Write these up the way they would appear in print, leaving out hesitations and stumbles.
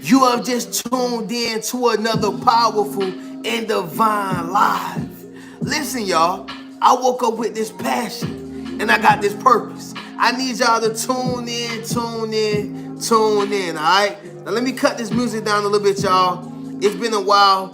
You have just tuned in to another powerful and divine live. Listen, y'all, I woke up with this passion and I got this purpose. I need y'all to tune in, all right? Now, let me cut this music down a little bit, y'all. It's been a while.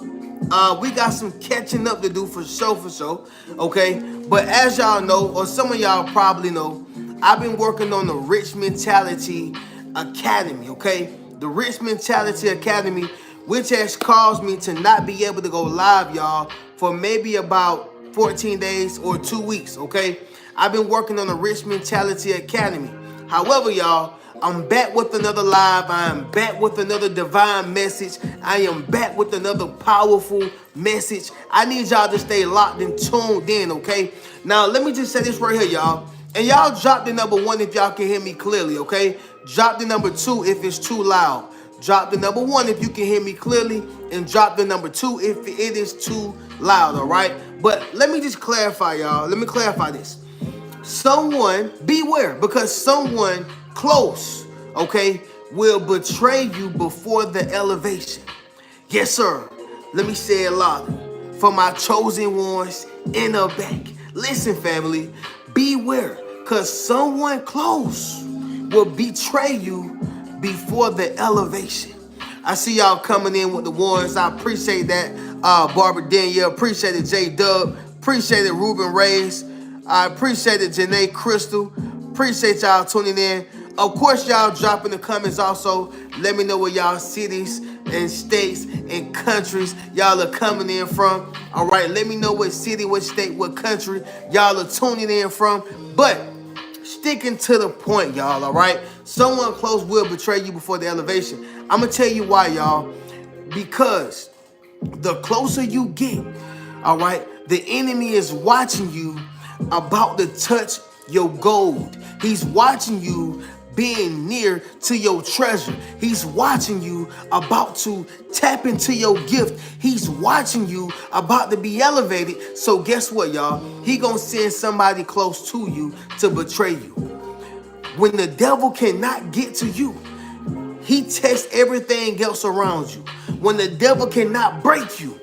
We got some catching up to do for sure, okay? But as y'all know, or some of y'all probably know, I've been working on the Rich Mentality Academy, okay? The Rich Mentality Academy, which has caused me to not be able to go live, y'all, for maybe about 14 days or 2 weeks, okay? I've been working on the Rich Mentality Academy. However, y'all, I'm back with another live. I am back with another divine message. I am back with another powerful message. I need y'all to stay locked and tuned in, okay? Now, let me just say this right here, y'all. And y'all drop the number 1 if y'all can hear me clearly, okay? Drop the number 2 if it's too loud. Drop the number 1 if you can hear me clearly. And drop the number 2 if it is too loud, all right? But let me just clarify, y'all. Let me clarify this. Someone, beware, because someone close, okay, will betray you before the elevation. Yes, sir. Let me say it louder. For my chosen ones in the back. Listen, family, beware, because someone close will betray you before the elevation. I see y'all coming in with the ones. I appreciate that. Barbara Danielle, appreciate it. J Dub, appreciate it. Ruben Reyes, I appreciate it. Janae Crystal, appreciate y'all tuning in. Of course, y'all drop in the comments also. Let me know where y'all cities and states and countries y'all are coming in from. All right, let me know what city, what state, what country y'all are tuning in from. But sticking to the point, y'all, all right? Someone close will betray you before the elevation. I'm going to tell you why, y'all. Because the closer you get, all right, the enemy is watching you about to touch your gold. He's watching you being near to your treasure. He's watching you about to tap into your gift. He's watching you about to be elevated. So guess what, y'all? He gonna send somebody close to you to betray you. When the devil cannot get to you, he tests everything else around you. When the devil cannot break you,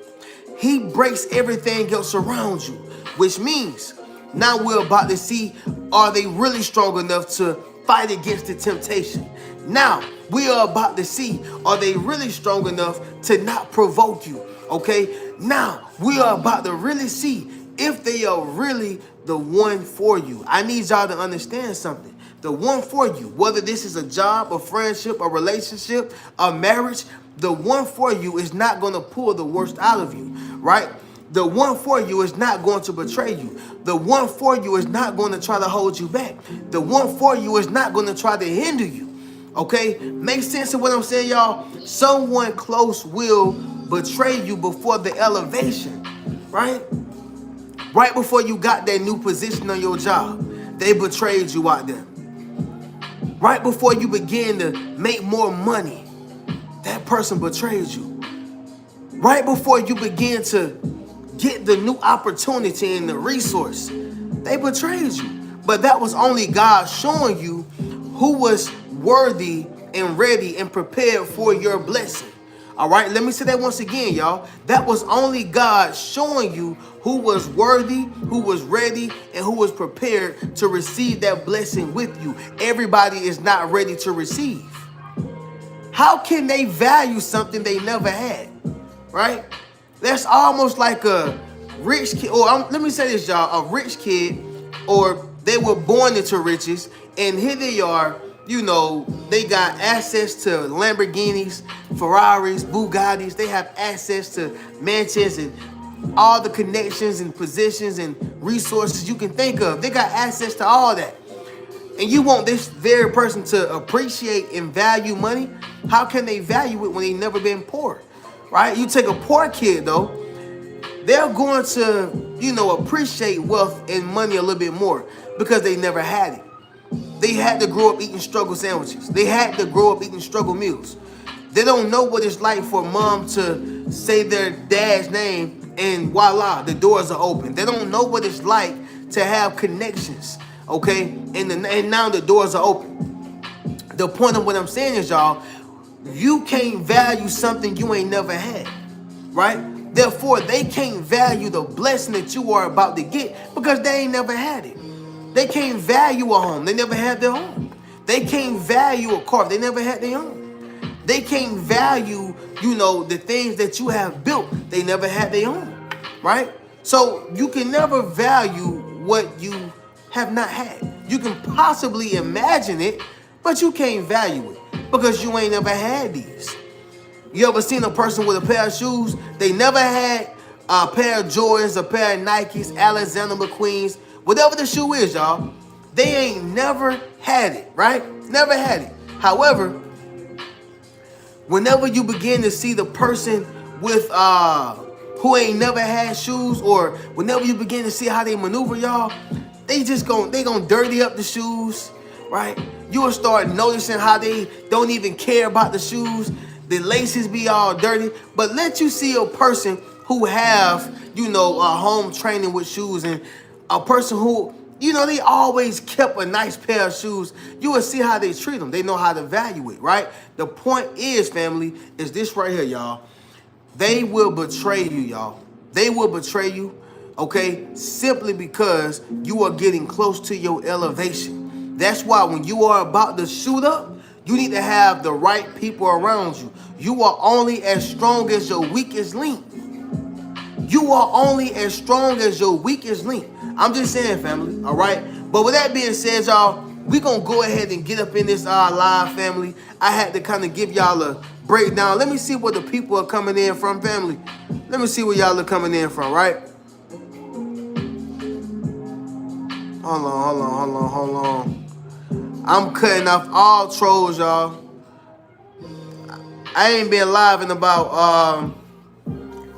he breaks everything else around you. Which means now we're about to see, are they really strong enough to fight against the temptation? Now we are about to see, are they really strong enough to not provoke you? Okay, now we are about to really see if they are really the one for you. I need y'all to understand something. The one for you, whether this is a job, a friendship, a relationship, a marriage, the one for you is not going to pull the worst out of you, right? The one for you is not going to betray you. The one for you is not going to try to hold you back. The one for you is not going to try to hinder you. Okay? Make sense of what I'm saying, y'all? Someone close will betray you before the elevation, right? Right before you got that new position on your job, they betrayed you out there. Right before you begin to make more money, that person betrayed you. Right before you begin to get the new opportunity and the resource, they betrayed you. But that was only God showing you who was worthy and ready and prepared for your blessing. All right, let me say that once again, y'all. That was only God showing you who was worthy, who was ready, and who was prepared to receive that blessing with you. Everybody is not ready to receive. How can they value something they never had, right? That's almost like a rich kid, or let me say this, y'all, a rich kid, or they were born into riches, and here they are, you know, they got access to Lamborghinis, Ferraris, Bugattis. They have access to mansions and all the connections and positions and resources you can think of. They got access to all that. And you want this very person to appreciate and value money? How can they value it when they never been poor, right? You take a poor kid, though, they're going to, you know, appreciate wealth and money a little bit more because they never had it. They had to grow up eating struggle sandwiches. They had to grow up eating struggle meals. They don't know what it's like for mom to say their dad's name and voila, the doors are open. They don't know what it's like to have connections, okay? And now the doors are open. The point of what I'm saying is, y'all, You can't value something you ain't never had, right? Therefore, they can't value the blessing that you are about to get because they ain't never had it. They can't value a home. They never had their home. They can't value a car. They never had their own. They can't value, the things that you have built. They never had their own, right? So you can never value what you have not had. You can possibly imagine it, but you can't value it because you ain't never had these. You ever seen a person with a pair of shoes? They never had a pair of Jordans, a pair of Nikes, Alexander McQueen's, whatever the shoe is, y'all. They ain't never had it, right? Never had it. However, whenever you begin to see the person with who ain't never had shoes, or whenever you begin to see how they maneuver, y'all, they gonna dirty up the shoes, right? You will start noticing how they don't even care about the shoes. The laces be all dirty. But let you see a person who have, a home training with shoes, and a person who, they always kept a nice pair of shoes. You will see how they treat them. They know how to value it, right? The point is, family, is this right here, y'all. They will betray you, y'all. They will betray you, okay? Simply because you are getting close to your elevation. That's why when you are about to shoot up, you need to have the right people around you. You are only as strong as your weakest link. You are only as strong as your weakest link. I'm just saying, family, all right? But with that being said, y'all, we're going to go ahead and get up in this live, family. I had to kind of give y'all a breakdown. Let me see where the people are coming in from, family. Let me see where y'all are coming in from, right? Hold on. I'm cutting off all trolls, y'all. I ain't been live in about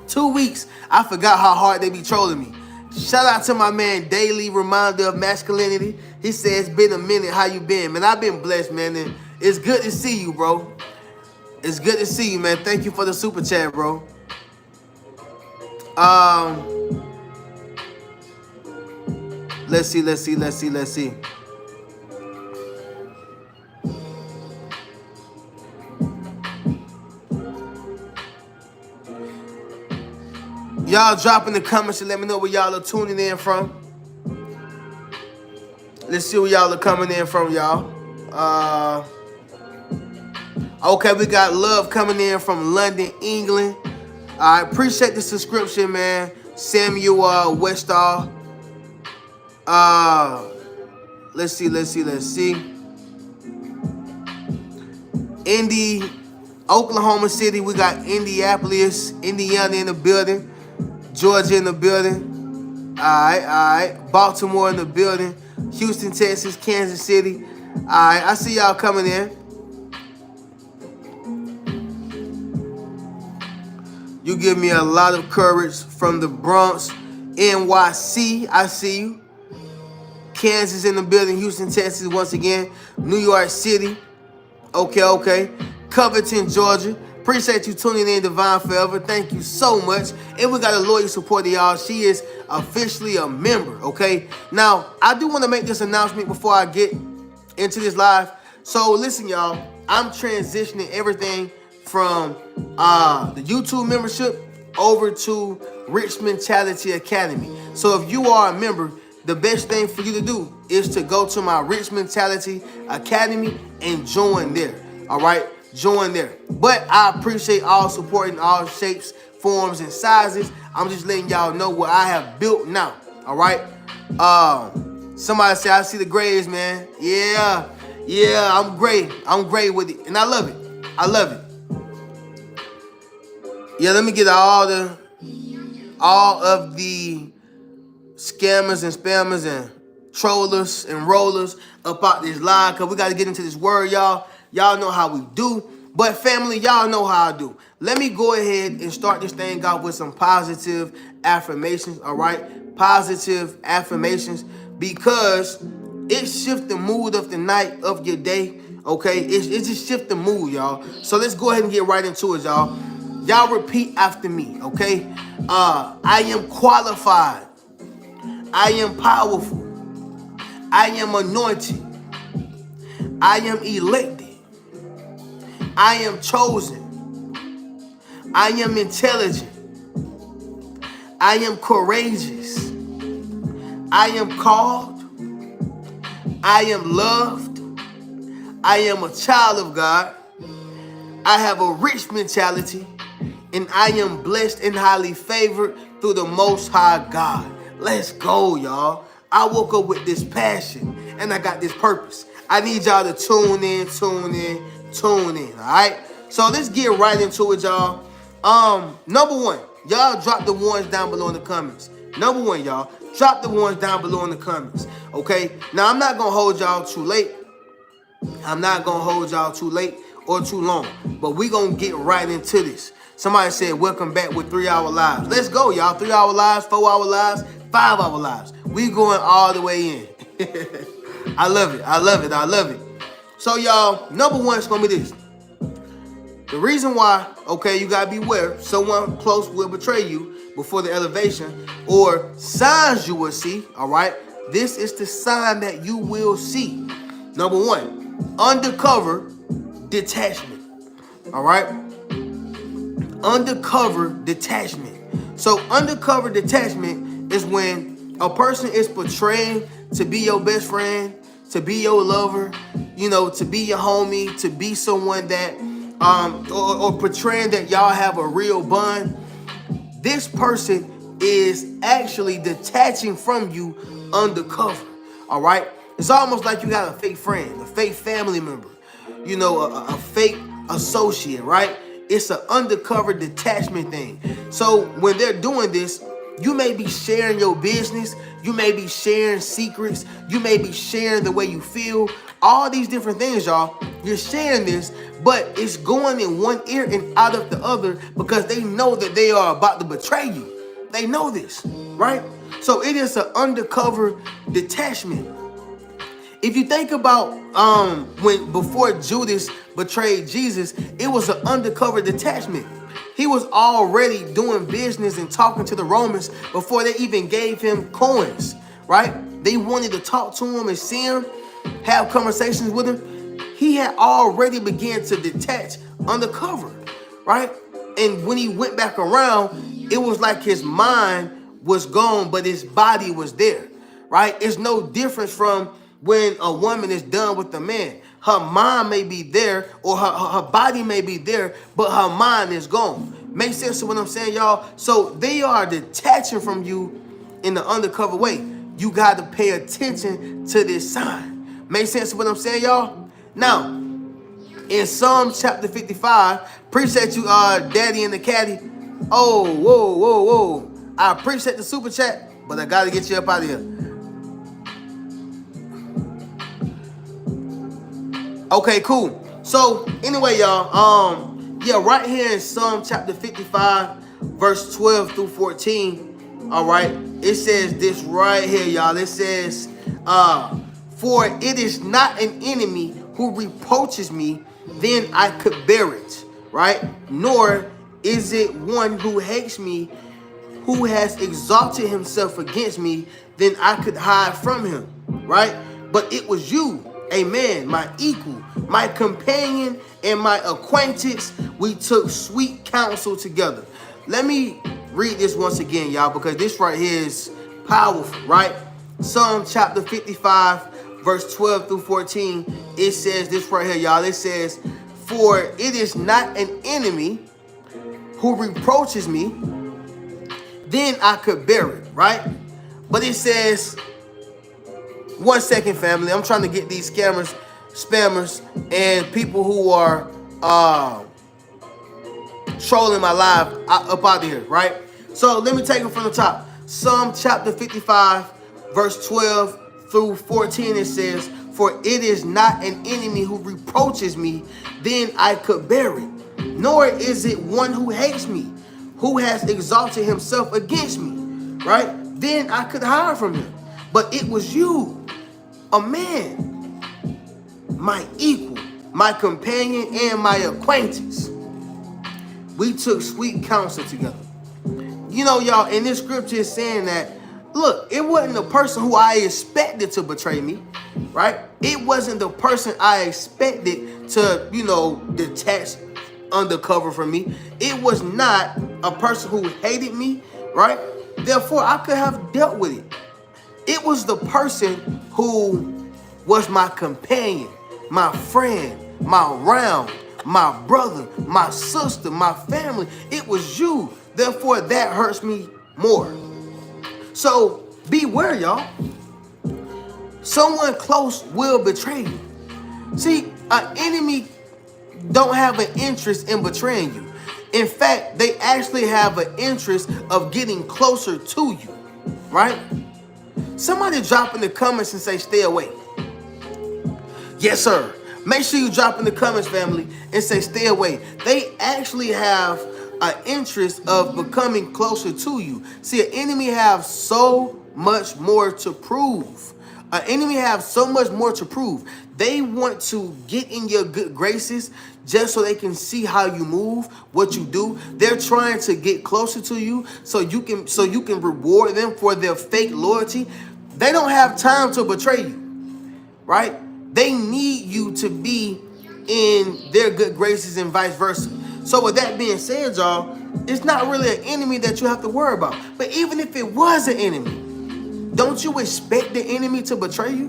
2 weeks. I forgot how hard they be trolling me. Shout out to my man, Daily Reminder of Masculinity. He says, it's been a minute. How you been? Man, I've been blessed, man. And it's good to see you, bro. It's good to see you, man. Thank you for the super chat, bro. Let's see. Y'all drop in the comments and let me know where y'all are tuning in from. Let's see where y'all are coming in from, y'all. Okay, we got love coming in from London, England. I appreciate the subscription, man. Samuel Westall. Let's see. Indy, Oklahoma City. We got Indianapolis, Indiana in the building. Georgia in the building. All right. Baltimore in the building. Houston, Texas, Kansas City. All right, I see y'all coming in. You give me a lot of courage from the Bronx, NYC. I see you. Kansas in the building. Houston, Texas once again. New York City. Okay. Covington, Georgia. Appreciate you tuning in, Divine Forever. Thank you so much. And we got a loyal supporter, y'all. She is officially a member, okay? Now, I do want to make this announcement before I get into this live. So, listen, y'all. I'm transitioning everything from the YouTube membership over to Rich Mentality Academy. So, if you are a member, the best thing for you to do is to go to my Rich Mentality Academy and join there, all right? Join there. But I appreciate all support in all shapes, forms, and sizes. I'm just letting y'all know what I have built now. All right. Somebody say I see the grades, man. Yeah, I'm great. I'm great with it, and I love it. Yeah, let me get all of the scammers and spammers and trollers and rollers up out this live, because we got to get into this word, y'all. Y'all know how we do. But family, y'all know how I do. Let me go ahead and start this thing off with some positive affirmations, all right? Positive affirmations, because it shifts the mood of the night, of your day, okay? It just shifts the mood, y'all. So let's go ahead and get right into it, y'all. Y'all repeat after me, okay? I am qualified. I am powerful. I am anointed. I am elected. I am chosen. I am intelligent. I am courageous. I am called. I am loved. I am a child of God. I have a rich mentality. And I am blessed and highly favored through the Most High God. Let's go, y'all. I woke up with this passion and I got this purpose. I need y'all to tune in, all right? So let's get right into it, y'all. Number one, y'all drop the ones down below in the comments. Number one, y'all, drop the ones down below in the comments, okay? Now, I'm not gonna hold y'all too late. I'm not gonna hold y'all too late or too long, but we gonna get right into this. Somebody said, welcome back with 3 hour lives. Let's go, y'all. 3 hour lives, 4 hour lives, 5 hour lives. We going all the way in. I love it. I love it. I love it. So, y'all, number one is going to be this. The reason why, okay, you got to beware. Someone close will betray you before the elevation, or signs you will see, all right? This is the sign that you will see. Number one, undercover detachment, all right? Undercover detachment. So undercover detachment is when a person is portraying to be your best friend, to be your lover, you know, to be your homie, to be someone that or portraying that y'all have a real bond. This person is actually detaching from you undercover. All right? It's almost like you got a fake friend, a fake family member, you know, a fake associate, right? It's an undercover detachment thing. So when they're doing this, you may be sharing your business. You may be sharing secrets. You may be sharing the way you feel. All these different things, y'all. You're sharing this, but it's going in one ear and out of the other because they know that they are about to betray you. They know this, right? So it is an undercover detachment. If you think about before Judas betrayed Jesus, it was an undercover detachment. He was already doing business and talking to the Romans before they even gave him coins, right? They wanted to talk to him and see him, have conversations with him. He had already began to detach undercover, right? And when he went back around, it was like his mind was gone, but his body was there, right? It's no difference from when a woman is done with a man. Her mind may be there, or her body may be there, but her mind is gone. Make sense to what I'm saying, y'all? So they are detaching from you in the undercover way. You got to pay attention to this sign. Make sense to what I'm saying, y'all? Now, in Psalm chapter 55, appreciate you, Daddy and the Caddy. Oh, whoa. I appreciate the super chat, but I got to get you up out of here. Okay, cool. So anyway, y'all, yeah, right here in Psalm chapter 55, verse 12 through 14, all right, it says this right here, y'all. It says, for it is not an enemy who reproaches me, then I could bear it, right? Nor is it one who hates me, who has exalted himself against me, then I could hide from him, right? But it was you, amen, my equal, my companion, and my acquaintance. We took sweet counsel together. Let me read this once again, y'all, because this right here is powerful, right? Psalm chapter 55, verse 12 through 14. It says this right here, y'all. It says, for it is not an enemy who reproaches me, then I could bear it, right? But it says, 1 second, family. I'm trying to get these scammers, spammers, and people who are trolling my live up out of here, right? So let me take it from the top. Psalm chapter 55, verse 12 through 14, it says, for it is not an enemy who reproaches me, then I could bear it. Nor is it one who hates me, who has exalted himself against me, right? Then I could hide from him. But it was you, a man, my equal, my companion, and my acquaintance. We took sweet counsel together. You know, y'all, in this scripture is saying that, look, it wasn't the person who I expected to betray me. right? It wasn't the person I expected to, detach undercover from me. It was not a person who hated me, right? Therefore, I could have dealt with it. It was the person who was my companion, my friend, my round, my brother, my sister, my family. It was you. Therefore, that hurts me more. So beware, y'all. Someone close will betray you. See, an enemy don't have an interest in betraying you. In fact, they actually have an interest of getting closer to you, right? Somebody drop in the comments and say, stay away. Yes, sir. Make sure you drop in the comments, family, and say, stay away. They actually have an interest of becoming closer to you. See, an enemy have so much more to prove. An enemy have so much more to prove. They want to get in your good graces just so they can see how you move, what you do. They're trying to get closer to you so you can reward them for their fake loyalty. They don't have time to betray you, right? They need you to be in their good graces and vice versa. So with that being said, y'all, it's not really an enemy that you have to worry about. But even if it was an enemy, don't you expect the enemy to betray you?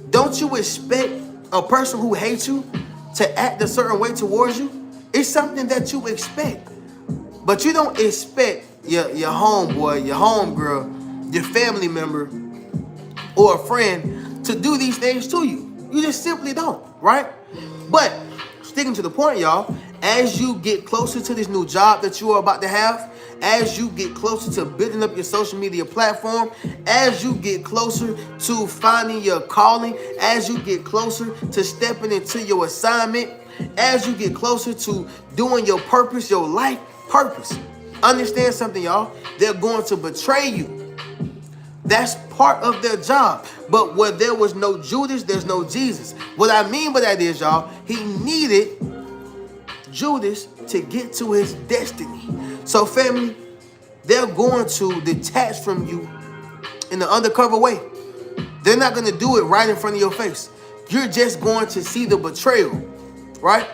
Don't you expect a person who hates you to act a certain way towards you? It's something that you expect. But you don't expect your homeboy, your homegirl, your family member, or a friend to do these things to you. You just simply don't, right? But sticking to the point, y'all, as you get closer to this new job that you are about to have, as you get closer to building up your social media platform, as you get closer to finding your calling, as you get closer to stepping into your assignment, as you get closer to doing your purpose, your life purpose, understand something, y'all. They're going to betray you. That's part of their job. But where there was no Judas, there's no Jesus. What I mean by that is, y'all, he needed Judas to get to his destiny. So, family, they're going to detach from you in an undercover way. They're not going to do it right in front of your face. You're just going to see the betrayal, right?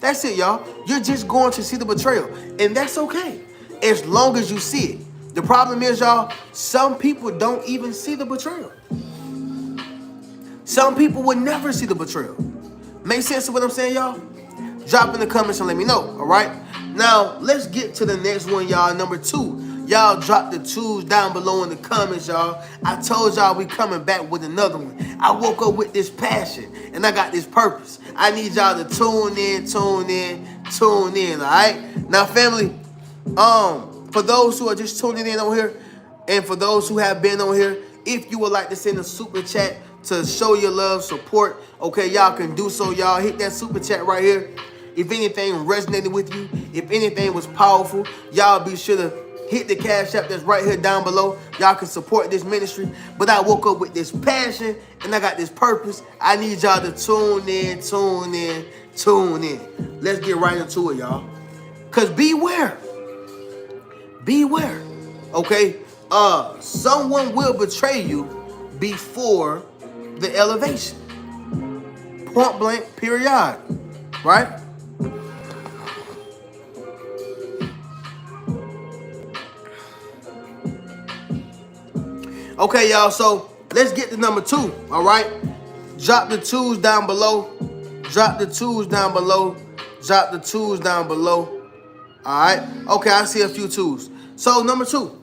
That's it, y'all. You're just going to see the betrayal. And that's okay, as long as you see it. The problem is, y'all, some people don't even see the betrayal. Some people would never see the betrayal. Make sense of what I'm saying, y'all? Drop in the comments and let me know, all right? Now, let's get to the next one, y'all. Number 2. Y'all drop the 2s down below in the comments, y'all. I told y'all we coming back with another one. I woke up with this passion, and I got this purpose. I need y'all to tune in, all right? Now, family, for those who are just tuning in on here, and for those who have been on here, if you would like to send a super chat to show your love, support, okay, y'all can do so, y'all. Hit that super chat right here. If anything resonated with you, if anything was powerful, y'all be sure to hit the cash app that's right here down below. Y'all can support this ministry. But I woke up with this passion, and I got this purpose. I need y'all to tune in. Let's get right into it, y'all. Because beware, okay? Someone will betray you before the elevation. Point blank, period. Right? Okay, y'all, so let's get to number 2, all right? Drop the 2s down below. All right? Okay, I see a few 2s. So, number 2,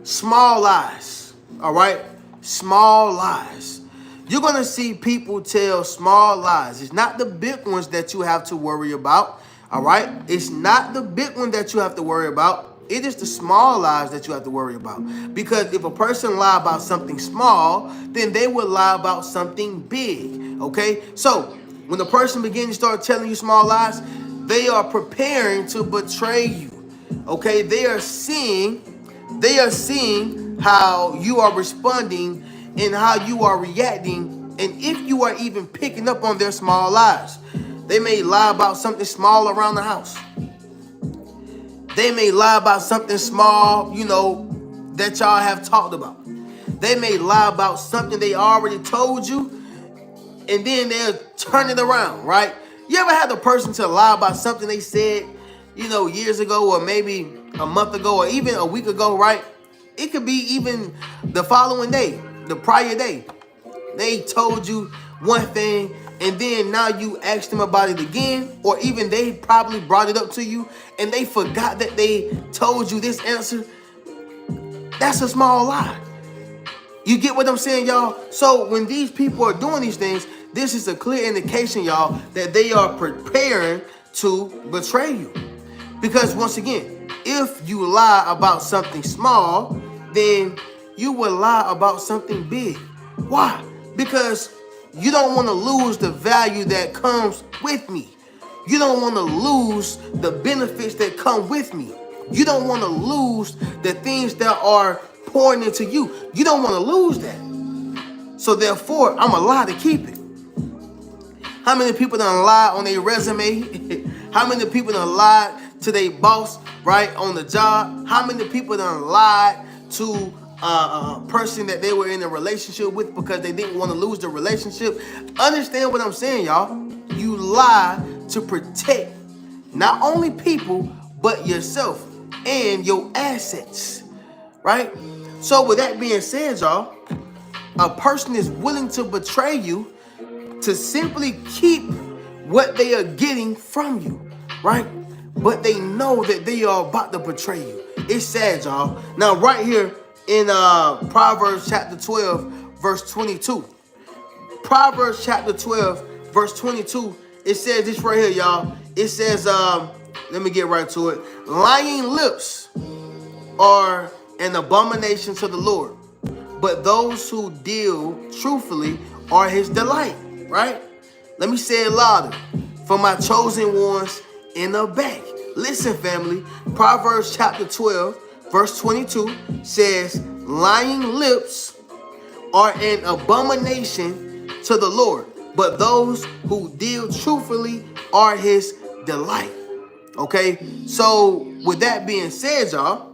small lies, all right? Small lies. You're going to see people tell small lies. It's not the big ones that you have to worry about, all right? It's not the big one that you have to worry about. It is the small lies that you have to worry about. Because if a person lie about something small, then they will lie about something big, okay? So when the person begins to start telling you small lies, they are preparing to betray you, okay? They are seeing how you are responding and how you are reacting, and if you are even picking up on their small lies. They may lie about something small around the house. They may lie about something small, that y'all have talked about. They may lie about something they already told you, and then they'll turn it around, right? You ever had a person to lie about something they said, years ago, or maybe a month ago, or even a week ago, right? It could be even the following day, the prior day. They told you one thing, and then now you asked them about it again, or even they probably brought it up to you, and they forgot that they told you this answer. That's a small lie. You get what I'm saying, y'all? So when these people are doing these things, this is a clear indication, y'all, that they are preparing to betray you. Because once again, if you lie about something small, then you will lie about something big. Why? Because you don't want to lose the value that comes with me. You don't want to lose the benefits that come with me. You don't want to lose the things that are pouring into you. You don't want to lose that. So therefore, I'm going to lie to keep it. How many people done lied on their resume? How many people done lied to their boss, right, on the job? How many people done lied to a person that they were in a relationship with because they didn't want to lose the relationship? Understand what I'm saying, y'all. You lie to protect not only people, but yourself and your assets, right? So with that being said, y'all, a person is willing to betray you to simply keep what they are getting from you, right? But they know that they are about to betray you. It's sad, y'all. Now, right here in Proverbs chapter 12, verse 22. Proverbs chapter 12, verse 22, it says this right here, y'all. It says, let me get right to it. Lying lips are an abomination to the Lord, but those who deal truthfully are his delight, right? Let me say it louder for my chosen ones in the back. Listen, family. Proverbs chapter 12, verse 22 says, lying lips are an abomination to the Lord, but those who deal truthfully are his delight. Okay, so with that being said, y'all,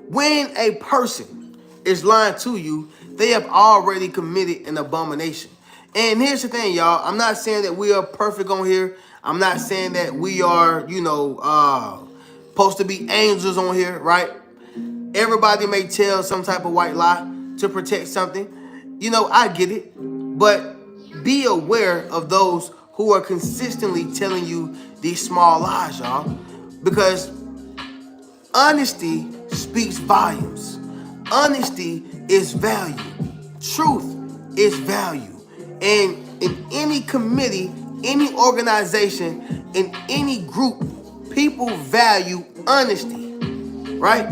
when a person is lying to you, they have already committed an abomination. And here's the thing, y'all. I'm not saying that we are perfect on here. I'm not saying that we are, supposed to be angels on here, right? Everybody may tell some type of white lie to protect something. I get it. But be aware of those who are consistently telling you these small lies, y'all. Because honesty speaks volumes. Honesty is value. Truth is value. And in any committee, any organization, in any group, people value honesty, right?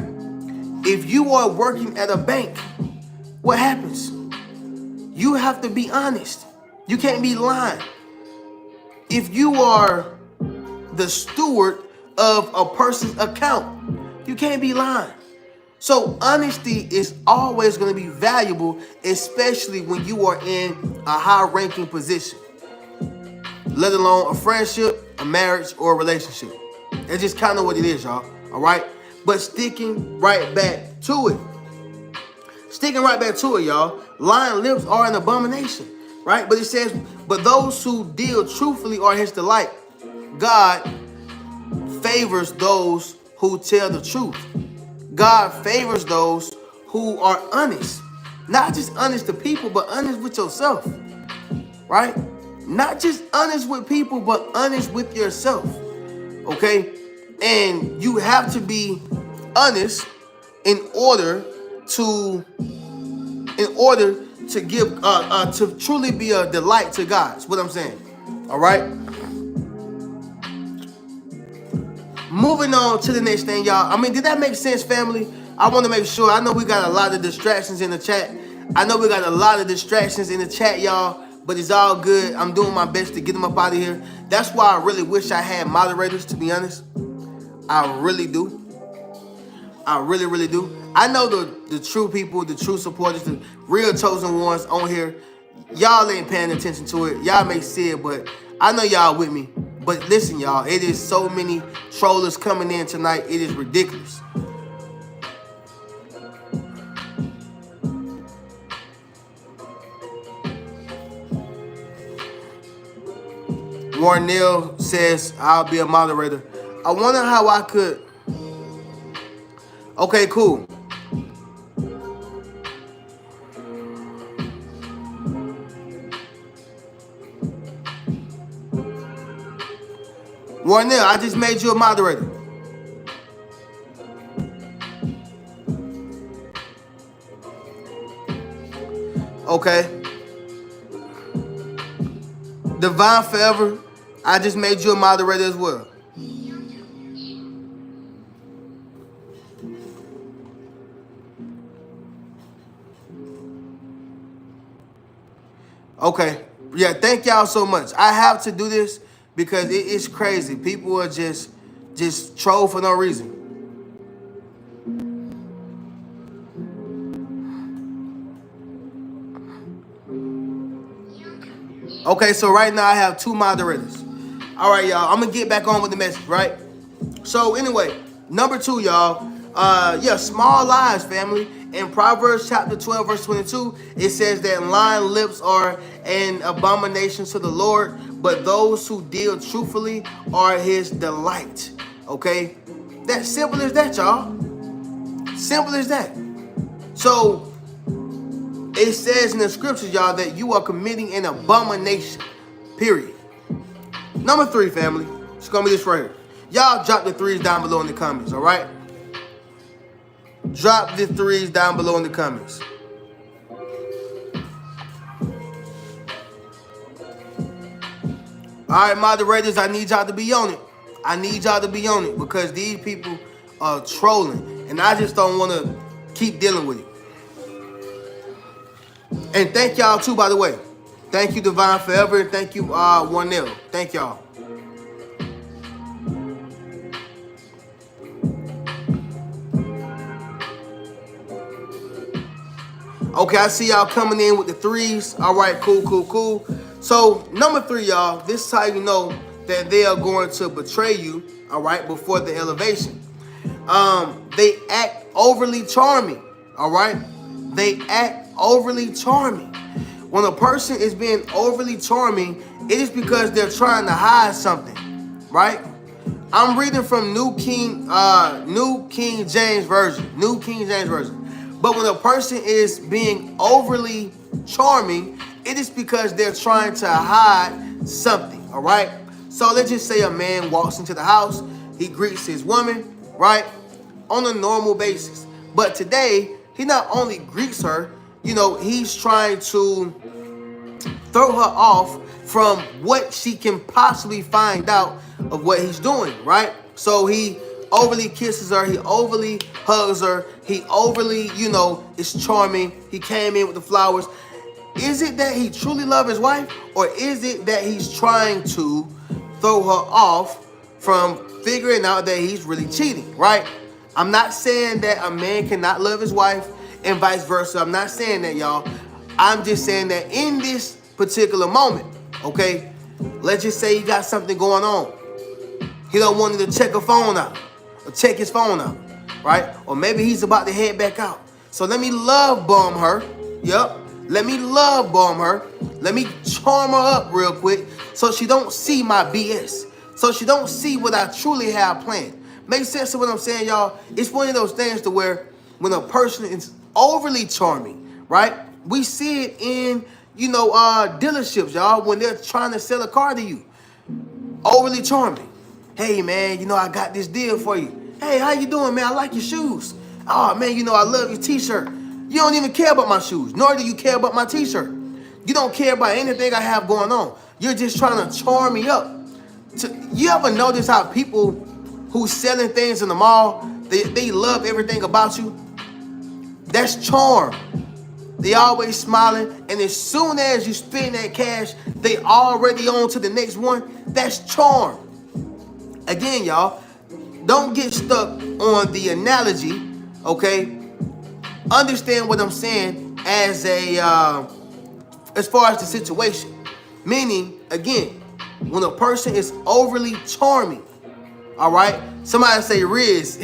If you are working at a bank, what happens? You have to be honest. You can't be lying. If you are the steward of a person's account, you can't be lying. So honesty is always going to be valuable, especially when you are in a high-ranking position, let alone a friendship, a marriage, or a relationship. That's just kind of what it is, y'all. All right? But sticking right back to it. Sticking right back to it, y'all. Lying lips are an abomination, right? But it says, but those who deal truthfully are his delight. God favors those who tell the truth. God favors those who are honest. Not just honest to people, but honest with yourself, right? Not just honest with people, but honest with yourself, okay? And you have to be honest in order to give to truly be a delight to God. That's what I'm saying. All right. Moving on to the next thing, y'all. I mean, did that make sense, family? I want to make sure. I know we got a lot of distractions in the chat. Y'all. But it's all good. I'm doing my best to get them up out of here. That's why I really wish I had moderators, to be honest. I really do. I really, really do. I know the true people, the true supporters, the real chosen ones on here. Y'all ain't paying attention to it. Y'all may see it, but I know y'all with me. But listen, y'all, it is so many trollers coming in tonight. It is ridiculous. Warren Neal says, I'll be a moderator. I wonder how I could. Okay, cool. Warren Neal, I just made you a moderator. Okay. Divine Forever, I just made you a moderator as well. Okay. Yeah, thank y'all so much. I have to do this because it's crazy. People are just troll for no reason. Okay, so right now I have 2 moderators. All right, y'all. I'm gonna get back on with the message, right? So anyway, number 2, y'all. Small lies, family. In Proverbs chapter 12, verse 22, it says that lying lips are an abomination to the Lord, but those who deal truthfully are his delight. Okay? That simple as that, y'all. Simple as that. So it says in the scriptures, y'all, that you are committing an abomination. Period. Number 3, family. It's gonna be this right here. Y'all drop the 3s down below in the comments, all right? Drop the 3s down below in the comments. All right, moderators, I need y'all to be on it. I need y'all to be on it because these people are trolling, and I just don't want to keep dealing with it. And thank y'all too, by the way. Thank you, Divine Forever, and thank you, Warren Neal. Thank y'all. Okay, I see y'all coming in with the 3s. All right, cool. So, number 3, y'all, this is how you know that they are going to betray you, all right, before the elevation. They act overly charming, all right? They act overly charming. When a person is being overly charming, it is because they're trying to hide something, right? I'm reading from New King James Version. New King James Version. But when a person is being overly charming, it is because they're trying to hide something, all right? So let's just say a man walks into the house, he greets his woman, right, on a normal basis. But today, he not only greets her, he's trying to throw her off from what she can possibly find out of what he's doing, right? So he overly kisses her, he overly hugs her, he overly, is charming. He came in with the flowers. Is it that he truly loves his wife, or is it that he's trying to throw her off from figuring out that he's really cheating, right? I'm not saying that a man cannot love his wife and vice versa. I'm not saying that, y'all. I'm just saying that in this particular moment, okay, let's just say he got something going on. He don't want to check her phone out or check his phone out, right? Or maybe he's about to head back out. So let me love bomb her. Yep. Let me love bomb her. Let me charm her up real quick so she don't see my BS. So she don't see what I truly have planned. Makes sense of what I'm saying, y'all? It's one of those things to where when a person is overly charming, right? We see it in, dealerships, y'all, when they're trying to sell a car to you. Overly charming. Hey, man, I got this deal for you. Hey, how you doing, man? I like your shoes. Oh, man, I love your t-shirt. You don't even care about my shoes, nor do you care about my t-shirt. You don't care about anything I have going on. You're just trying to charm me up. You ever notice how people who's selling things in the mall, they love everything about you? That's charm. They always smiling, and as soon as you spend that cash, they already on to the next one. That's charm. Again, y'all, don't get stuck on the analogy, okay? Understand what I'm saying as far as the situation. Meaning, again, when a person is overly charming, all right? Somebody say Riz.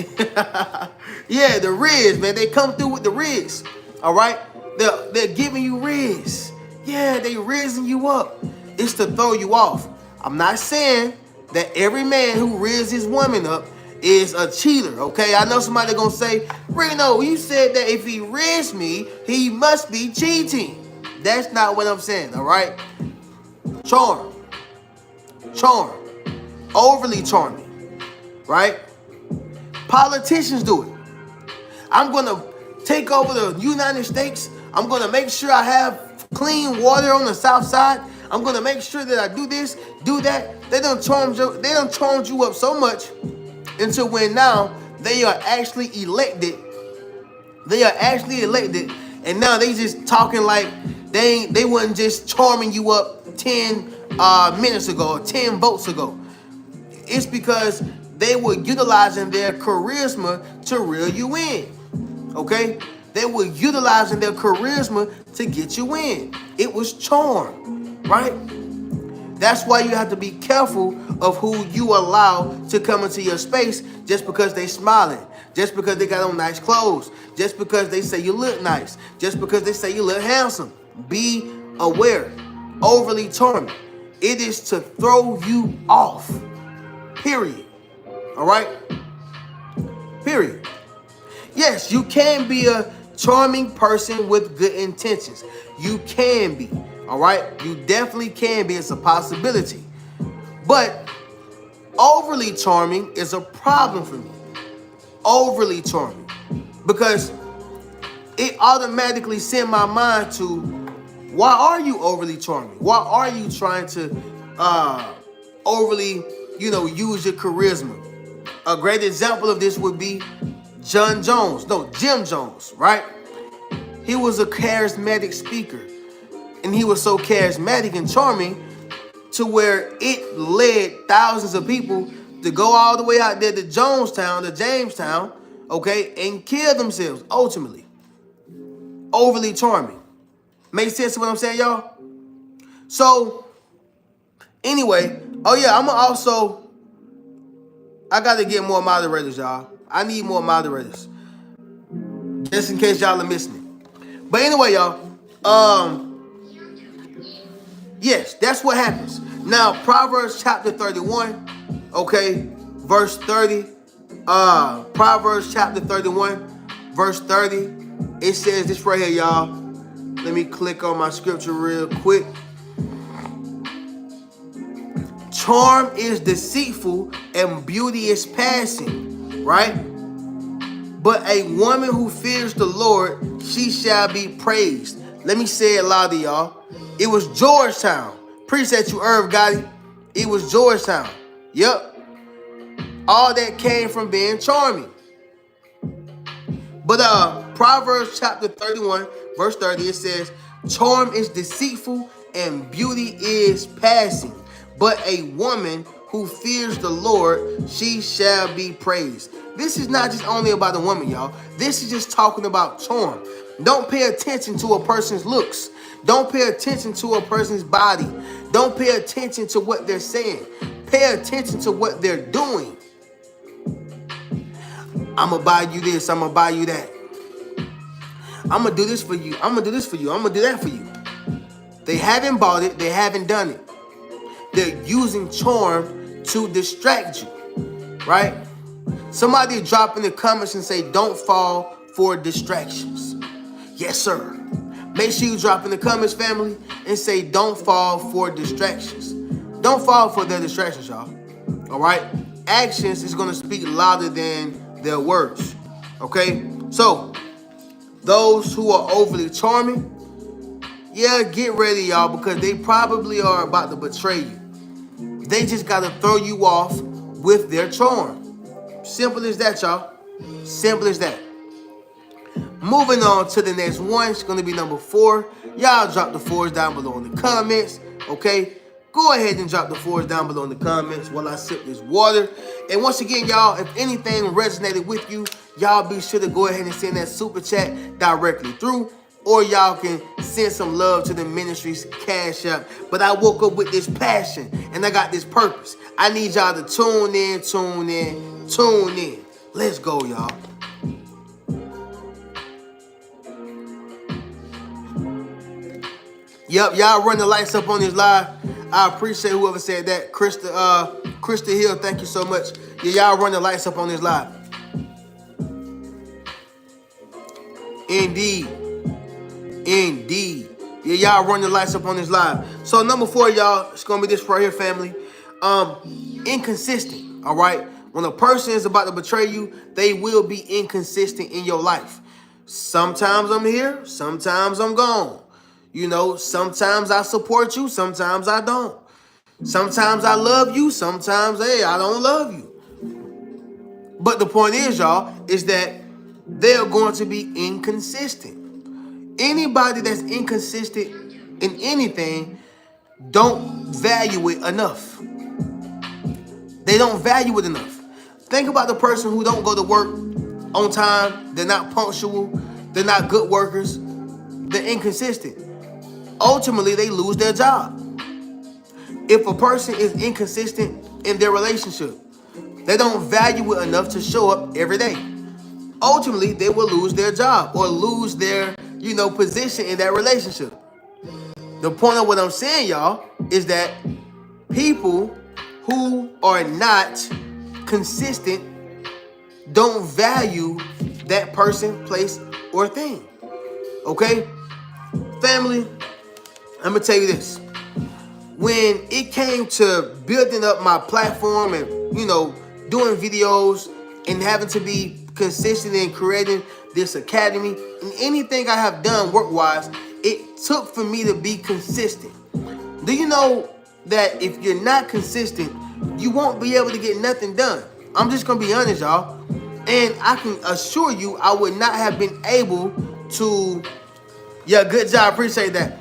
Yeah, the Riz, man. They come through with the Riz, all right? They're giving you Riz. Yeah, they rizzing you up. It's to throw you off. I'm not saying that every man who rears his woman up is a cheater, okay? I know somebody gonna say, Reno, you said that if he rears me, he must be cheating. That's not what I'm saying, all right? Charm, overly charming, right? Politicians do it. I'm gonna take over the United States. I'm gonna make sure I have clean water on the south side. I'm gonna make sure that I do this, do that. They done charmed you up so much until when now they are actually elected. And now they just talking like they wasn't just charming you up 10 minutes ago or 10 votes ago. It's because they were utilizing their charisma to reel you in. Okay? They were utilizing their charisma to get you in. It was charm, right? That's why you have to be careful of who you allow to come into your space just because they smiling, just because they got on nice clothes, just because they say you look nice, just because they say you look handsome. Be aware. Overly charming. It is to throw you off. Period. All right? Period. Yes, you can be a charming person with good intentions. You can be. All right? You definitely can be. It's a possibility. But overly charming is a problem for me. Overly charming. Because it automatically sent my mind to, why are you overly charming? Why are you trying to overly, use your charisma? A great example of this would be Jim Jones, right? He was a charismatic speaker. And he was so charismatic and charming to where it led thousands of people to go all the way out there to Jamestown, okay, and kill themselves, ultimately. Overly charming. Make sense of what I'm saying, y'all? So, anyway, I got to get more moderators, y'all. I need more moderators. Just in case y'all are missing it. But anyway, y'all, yes, that's what happens. Now, Proverbs chapter 31, okay, verse 30. Proverbs chapter 31, verse 30. It says this right here, y'all. Let me click on my scripture real quick. Charm is deceitful and beauty is passing, right? But a woman who fears the Lord, she shall be praised. Let me say it louder, y'all. It was Georgetown. Appreciate you, Irv Gotti. It was Georgetown. Yep. All that came from being charming. But Proverbs chapter 31, verse 30, it says, charm is deceitful and beauty is passing. But a woman who fears the Lord, she shall be praised. This is not just only about a woman, y'all. This is just talking about charm. Don't pay attention to a person's looks. Don't pay attention to a person's body. Don't pay attention to what they're saying. Pay attention to what they're doing. I'm going to buy you this. I'm going to buy you that. I'm going to do this for you. I'm going to do this for you. I'm going to do that for you. They haven't bought it. They haven't done it. They're using charm to distract you, right? Somebody drop in the comments and say, don't fall for distractions. Yes, sir. Make sure you drop in the comments, family, and say, don't fall for distractions. Don't fall for their distractions, y'all. All right? Actions is going to speak louder than their words. Okay? So, those who are overly charming, yeah, get ready, y'all, because they probably are about to betray you. They just got to throw you off with their charm. Simple as that, y'all. Simple as that. Moving on to the next one. It's going to be number 4. Y'all drop the 4s down below in the comments, okay? Go ahead and drop the 4s down below in the comments while I sip this water. And once again, y'all, if anything resonated with you, y'all be sure to go ahead and send that super chat directly through. Or y'all can send some love to the ministry's Cash App. But I woke up with this passion and I got this purpose. I need y'all to tune in, tune in, tune in. Let's go, y'all. Yep, y'all run the lights up on this live. I appreciate whoever said that. Krista Hill, thank you so much. Yeah, y'all run the lights up on this live. Indeed. Indeed. Yeah, y'all run the lights up on this live. So number 4, y'all, it's gonna be this right here, family. Inconsistent. All right. When a person is about to betray you, they will be inconsistent in your life. Sometimes I'm here, sometimes I'm gone. You know, sometimes I support you, sometimes I don't. Sometimes I love you, sometimes, hey, I don't love you. But the point is, y'all, is that they're going to be inconsistent. Anybody that's inconsistent in anything don't value it enough. They don't value it enough. Think about the person who don't go to work on time. They're not punctual. They're not good workers. They're inconsistent. Ultimately, they lose their job. If a person is inconsistent in their relationship, they don't value it enough to show up every day. Ultimately, they will lose their job or lose their, position in that relationship. The point of what I'm saying, y'all, is that people who are not consistent don't value that person, place, or thing. Okay? Family, I'm going to tell you this. When it came to building up my platform and, doing videos and having to be consistent in creating this academy and anything I have done work-wise, it took for me to be consistent. Do you know that if you're not consistent, you won't be able to get nothing done? I'm just going to be honest, y'all. And I can assure you I would not have been able to... Yeah, good job. Appreciate that.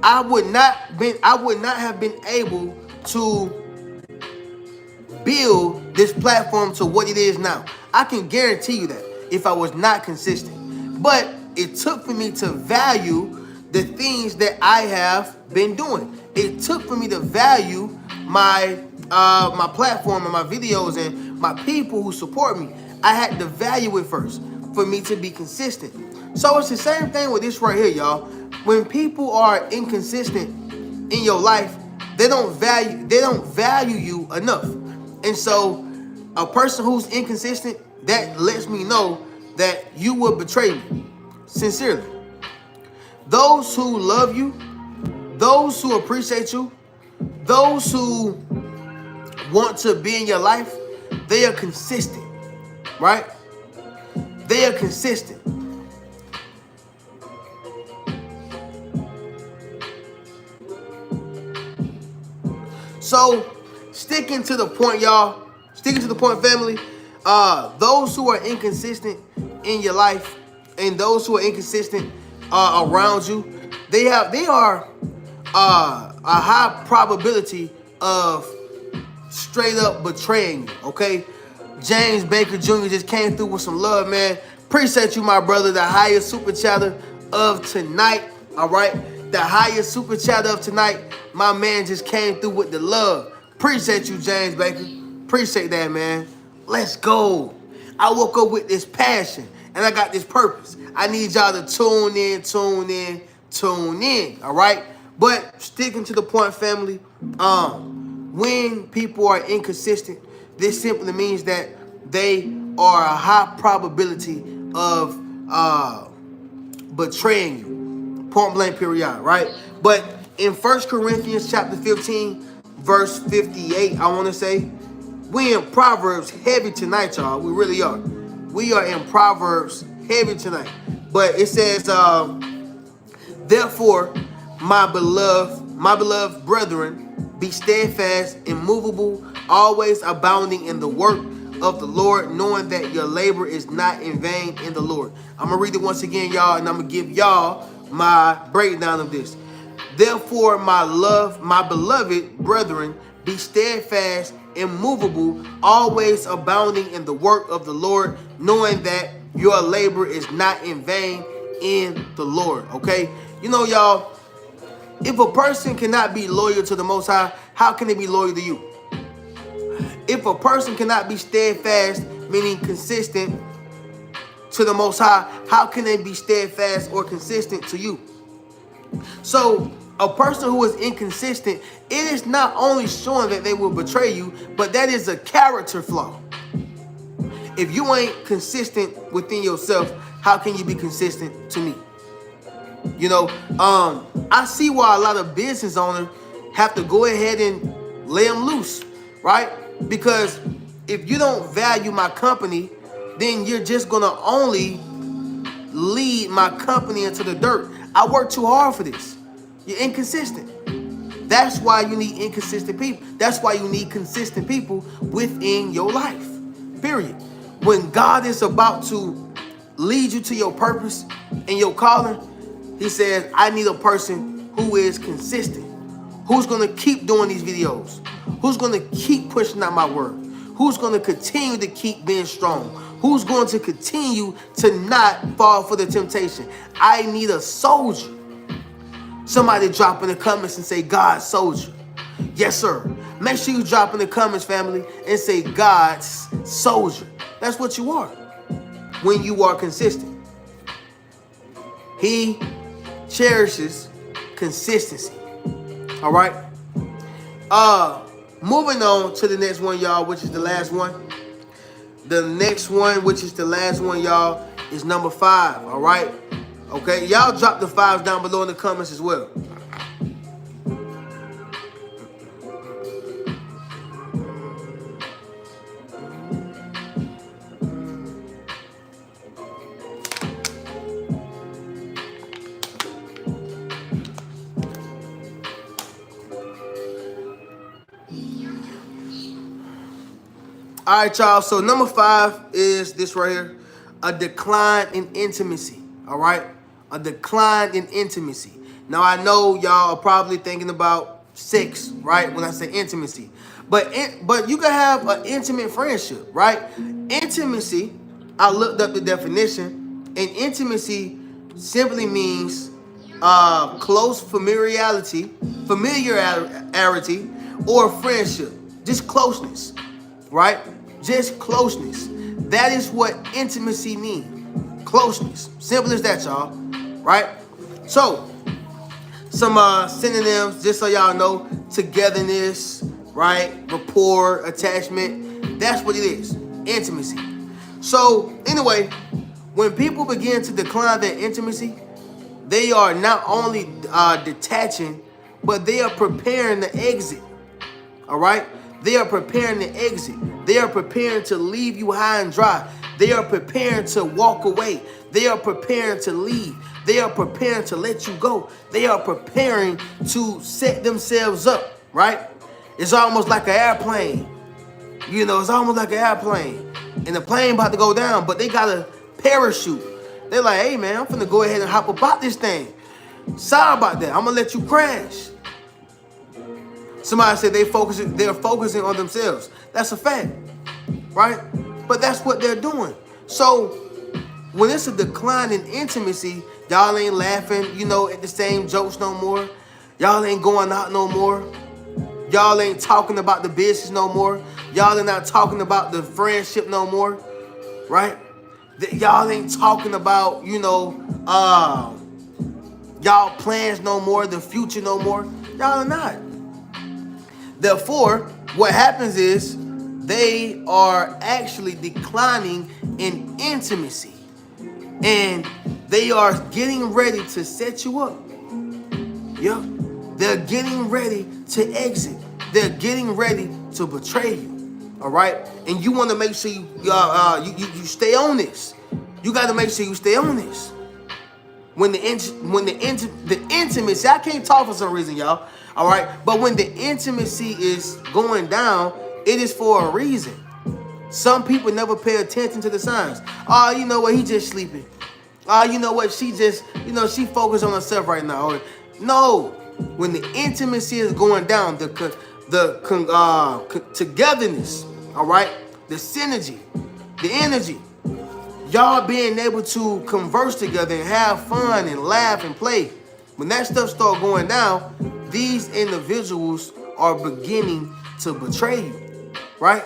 I would not have been able to build this platform to what it is now. I can guarantee you that if I was not consistent. But it took for me to value the things that I have been doing. It took for me to value my platform and my videos and my people who support me. I had to value it first for me to be consistent. So it's the same thing with this right here, y'all. When people are inconsistent in your life, they don't value you enough. And so a person who's inconsistent, that lets me know that you will betray me. Sincerely. Those who love you, those who appreciate you, those who want to be in your life, they are consistent, right? They are consistent. So, sticking to the point, y'all. Sticking to the point, family. Those who are inconsistent in your life and those who are inconsistent around you, they are a high probability of straight up betraying you, okay? James Baker Jr. just came through with some love, man. Appreciate you, my brother. The highest super chatter of tonight, all right? The highest super chatter of tonight. My man just came through with the love. Appreciate you, James Baker. Appreciate that, man. Let's go. I woke up with this passion, and I got this purpose. I need y'all to tune in, all right? But sticking to the point, family, when people are inconsistent, this simply means that they are a high probability of betraying you. Point blank, period, right? But in 1 Corinthians chapter 15, verse 58, I want to say, we in Proverbs heavy tonight, y'all. We really are. We are in Proverbs heavy tonight. But it says, therefore, my beloved brethren, be steadfast, immovable, always abounding in the work of the Lord, knowing that your labor is not in vain in the Lord. I'm going to read it once again, y'all, and I'm going to give y'all my breakdown of this. Therefore, my beloved brethren, be steadfast, immovable, always abounding in the work of the Lord, knowing that your labor is not in vain in the Lord, okay? You know, y'all, if a person cannot be loyal to the Most High, how can they be loyal to you? If a person cannot be steadfast, meaning consistent to the Most High, how can they be steadfast or consistent to you? So A person who is inconsistent, it is not only showing that they will betray you, but that is a character flaw. If you ain't consistent within yourself, how can you be consistent to me? You know, I see why a lot of business owners have to go ahead and lay them loose, right? Because if you don't value my company, then you're just gonna only lead my company into the dirt. I work too hard for this. You're inconsistent. That's why you need inconsistent people. That's why you need consistent people within your life. Period. When God is about to lead you to your purpose and your calling, he says, I need a person who is consistent, who's going to keep doing these videos, who's going to keep pushing out my word, who's going to continue to keep being strong, who's going to continue to not fall for the temptation. I need a soldier. Somebody drop in the comments and say, God's soldier. Yes, sir. Make sure you drop in the comments, family, and say God's soldier. That's what you are when you are consistent. He cherishes consistency. All right. Moving on to the next one, y'all, which is the last one. The next one, which is the last one, y'all, is number 5. All right. Okay. Y'all drop the 5s down below in the comments as well. All right, y'all. So number 5 is this right here. A decline in intimacy. All right. A decline in intimacy. Now, I know y'all are probably thinking about sex, right? When I say intimacy. But you can have an intimate friendship, right? Intimacy, I looked up the definition. And intimacy simply means close familiarity, or friendship. Just closeness, right? Just closeness. That is what intimacy means. Closeness. Simple as that, y'all. Right? So, some synonyms, just so y'all know. Togetherness, right? Rapport, attachment. That's what it is. Intimacy. So, anyway, when people begin to decline their intimacy, they are not only detaching, but they are preparing to exit. All right? They are preparing to exit. They are preparing to leave you high and dry. They are preparing to walk away. They are preparing to leave. They are preparing to let you go. They are preparing to set themselves up, right? It's almost like an airplane. You know, it's almost like an airplane. And the plane about to go down, but they got a parachute. They're like, hey, man, I'm finna go ahead and hop about this thing. Sorry about that. I'm going to let you crash. Somebody said they're focusing on themselves. That's a fact, right? But that's what they're doing. So when it's a decline in intimacy, y'all ain't laughing, you know, at the same jokes no more. Y'all ain't going out no more. Y'all ain't talking about the business no more. Y'all are not talking about the friendship no more, right? Y'all ain't talking about, you know, y'all plans no more, the future no more. Y'all are not. Therefore, what happens is they are actually declining in intimacy. And they are getting ready to set you up. Yeah. They're getting ready to exit. They're getting ready to betray you. All right? And you want to make sure you stay on this. You got to make sure you stay on this. When the intimacy, I can't talk for some reason, y'all. All right? But when the intimacy is going down, it is for a reason. Some people never pay attention to the signs. Oh, you know what? He just sleeping. Oh, you know what? She just, you know, she focused on herself right now. Or, no. When the intimacy is going down, the togetherness, all right? The synergy, the energy. Y'all being able to converse together and have fun and laugh and play. When that stuff starts going down, these individuals are beginning to betray you, right?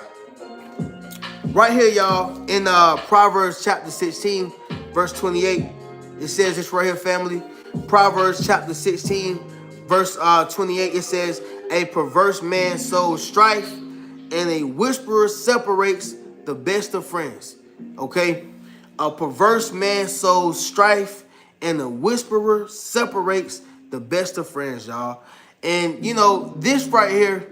Right here, y'all, in Proverbs chapter 16, verse 28, it says this right here, family. Proverbs chapter 16, verse 28, it says, a perverse man sows strife, and a whisperer separates the best of friends. Okay? A perverse man sows strife, and a whisperer separates the best of friends, y'all. And, you know, this right here,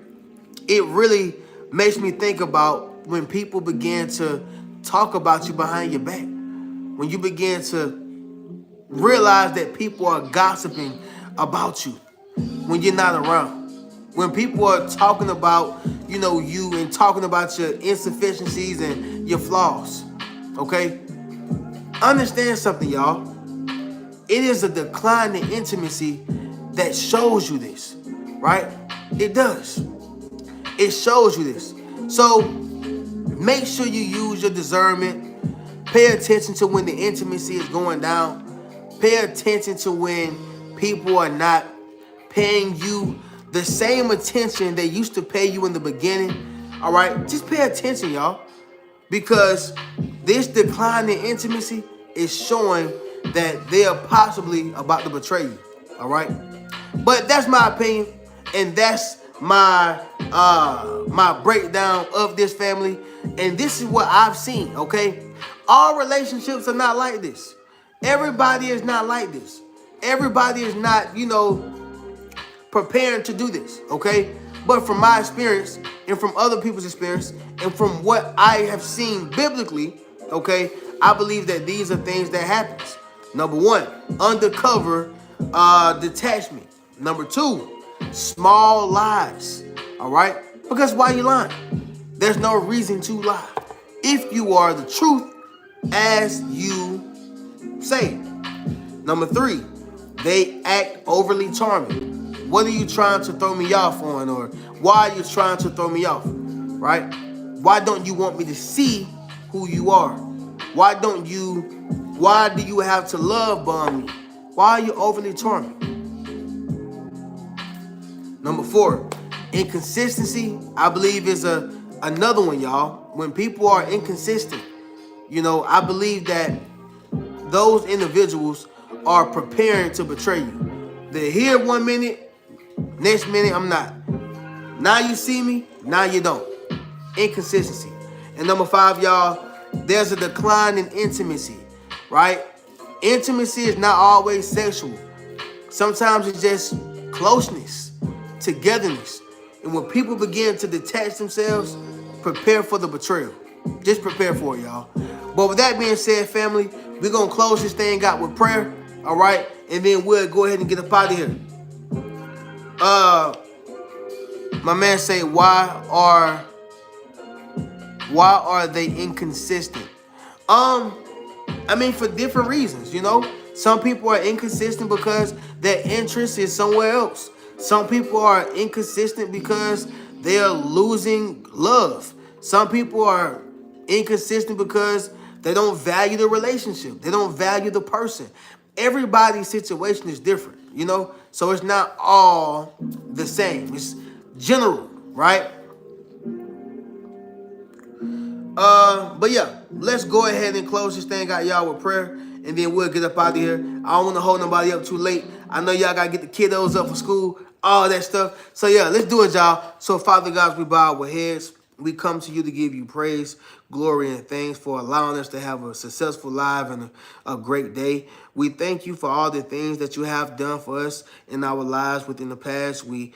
it really makes me think about when people begin to talk about you behind your back. When you begin to realize that people are gossiping about you when you're not around. When people are talking about, you know, you and talking about your insufficiencies and your flaws. Okay? Understand something, y'all. It is a decline in intimacy that shows you this, right? It does. It shows you this. So make sure you use your discernment. Pay attention to when the intimacy is going down. Pay attention to when people are not paying you the same attention they used to pay you in the beginning. All right? Just pay attention, y'all. Because this decline in intimacy is showing that they are possibly about to betray you. All right? But that's my opinion. And that's my my breakdown of this, family. And this is what I've seen, okay? All relationships are not like this. Everybody is not like this. Everybody is not, you know, preparing to do this, okay? But from my experience and from other people's experience and from what I have seen biblically, okay, I believe that these are things that happens. Number one, undercover detachment. Number two, small lies, all right? Because why you lying? There's no reason to lie. If you are the truth as you say. Number three, they act overly charming. What are you trying to throw me off on? Or why are you trying to throw me off, right? Why don't you want me to see who you are? Why do you have to love bomb me? Why are you overly charming? Number four, inconsistency, I believe is another one, y'all. When people are inconsistent, you know, I believe that those individuals are preparing to betray you. They're here 1 minute, next minute I'm not. Now you see me, now you don't. Inconsistency. And number five, y'all, there's a decline in intimacy, right? Intimacy is not always sexual. Sometimes it's just closeness, togetherness. And when people begin to detach themselves, prepare for the betrayal. Just prepare for it, y'all. But with that being said, family, we're going to close this thing out with prayer, all right? And then we'll go ahead and get up out of here. My man say, why are they inconsistent? I mean, for different reasons, you know. Some people are inconsistent because their interest is somewhere else. Some people are inconsistent because they are losing love. Some people are inconsistent because they don't value the relationship. They don't value the person. Everybody's situation is different, you know? So it's not all the same. It's general, right? But yeah, let's go ahead and close this thing out, y'all, with prayer, and then we'll get up out of here. I don't want to hold nobody up too late. I know y'all gotta get the kiddos up for school, all that stuff. So yeah, let's do it, y'all. So Father God, we bow our heads. We come to you to give you praise, glory, and thanks for allowing us to have a successful life and a great day. We thank you for all the things that you have done for us in our lives within the past. We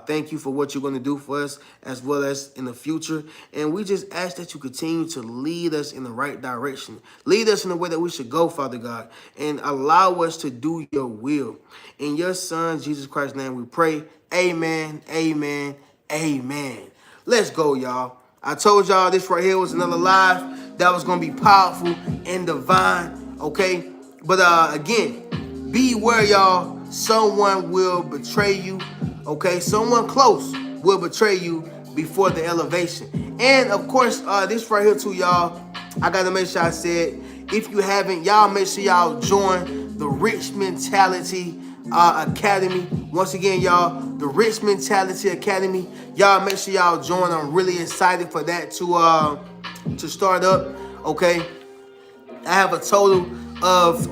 thank you for what you're going to do for us as well as in the future. And we just ask that you continue to lead us in the right direction. Lead us in the way that we should go, Father God, and allow us to do your will. In your Son, Jesus Christ's name, we pray. Amen, amen, amen. Let's go, y'all. I told y'all this right here was another live that was going to be powerful and divine, okay? But again, beware, y'all. Someone will betray you, okay? Someone close will betray you before the elevation. And, of course, this right here, too, y'all, I got to make sure I said, if you haven't, y'all make sure y'all join the Rich Mentality Academy. Once again, y'all, the Rich Mentality Academy. Y'all make sure y'all join. I'm really excited for that to start up. Okay, I have a total of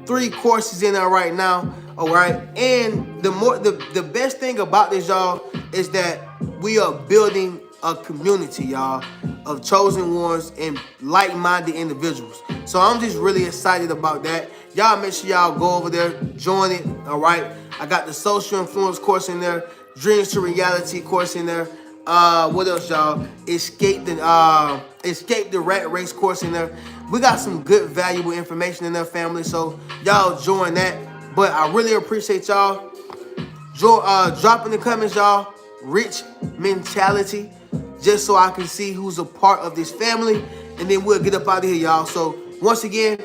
3 courses in there right now. All right, and the best thing about this, y'all, is that we are building a community, y'all, of chosen ones and like-minded individuals. So I'm just really excited about that. Y'all make sure y'all go over there, join it. All right, I got the social influence course in there, dreams to reality course in there. What else, y'all? Escape the rat race course in there. We got some good, valuable information in there, family. So y'all join that. But I really appreciate y'all. Drop in the comments, y'all, rich mentality, just so I can see who's a part of this family, and then we'll get up out of here, y'all. So once again,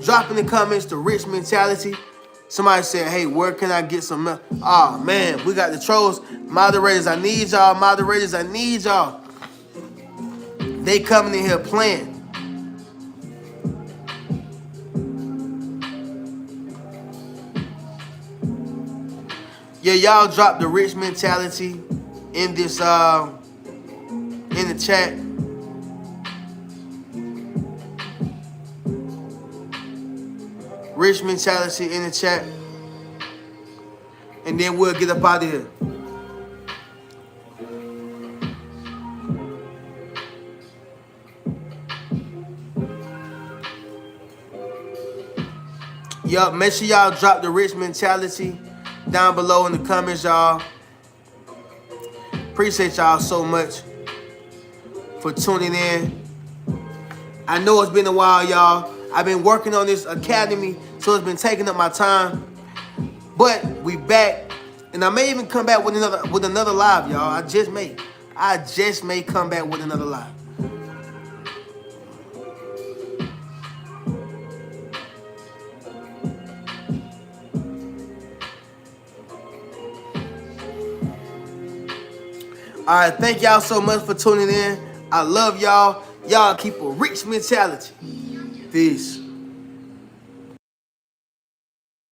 drop in the comments the rich mentality. Somebody said, hey, where can I get some? Oh, man, we got the trolls. Moderators, I need y'all. Moderators, I need y'all. They coming in here playing. Yeah, y'all drop the rich mentality in this in the chat. Rich mentality in the chat. And then we'll get up out of here. Yup, make sure y'all drop the rich mentality down below in the comments, y'all. Appreciate y'all so much for tuning in. I know it's been a while, y'all. I've been working on this academy, so it's been taking up my time. But we back, and I may even come back with another live, y'all. I just may come back with another live. All right, thank y'all so much for tuning in. I love y'all. Y'all keep a rich mentality. Peace.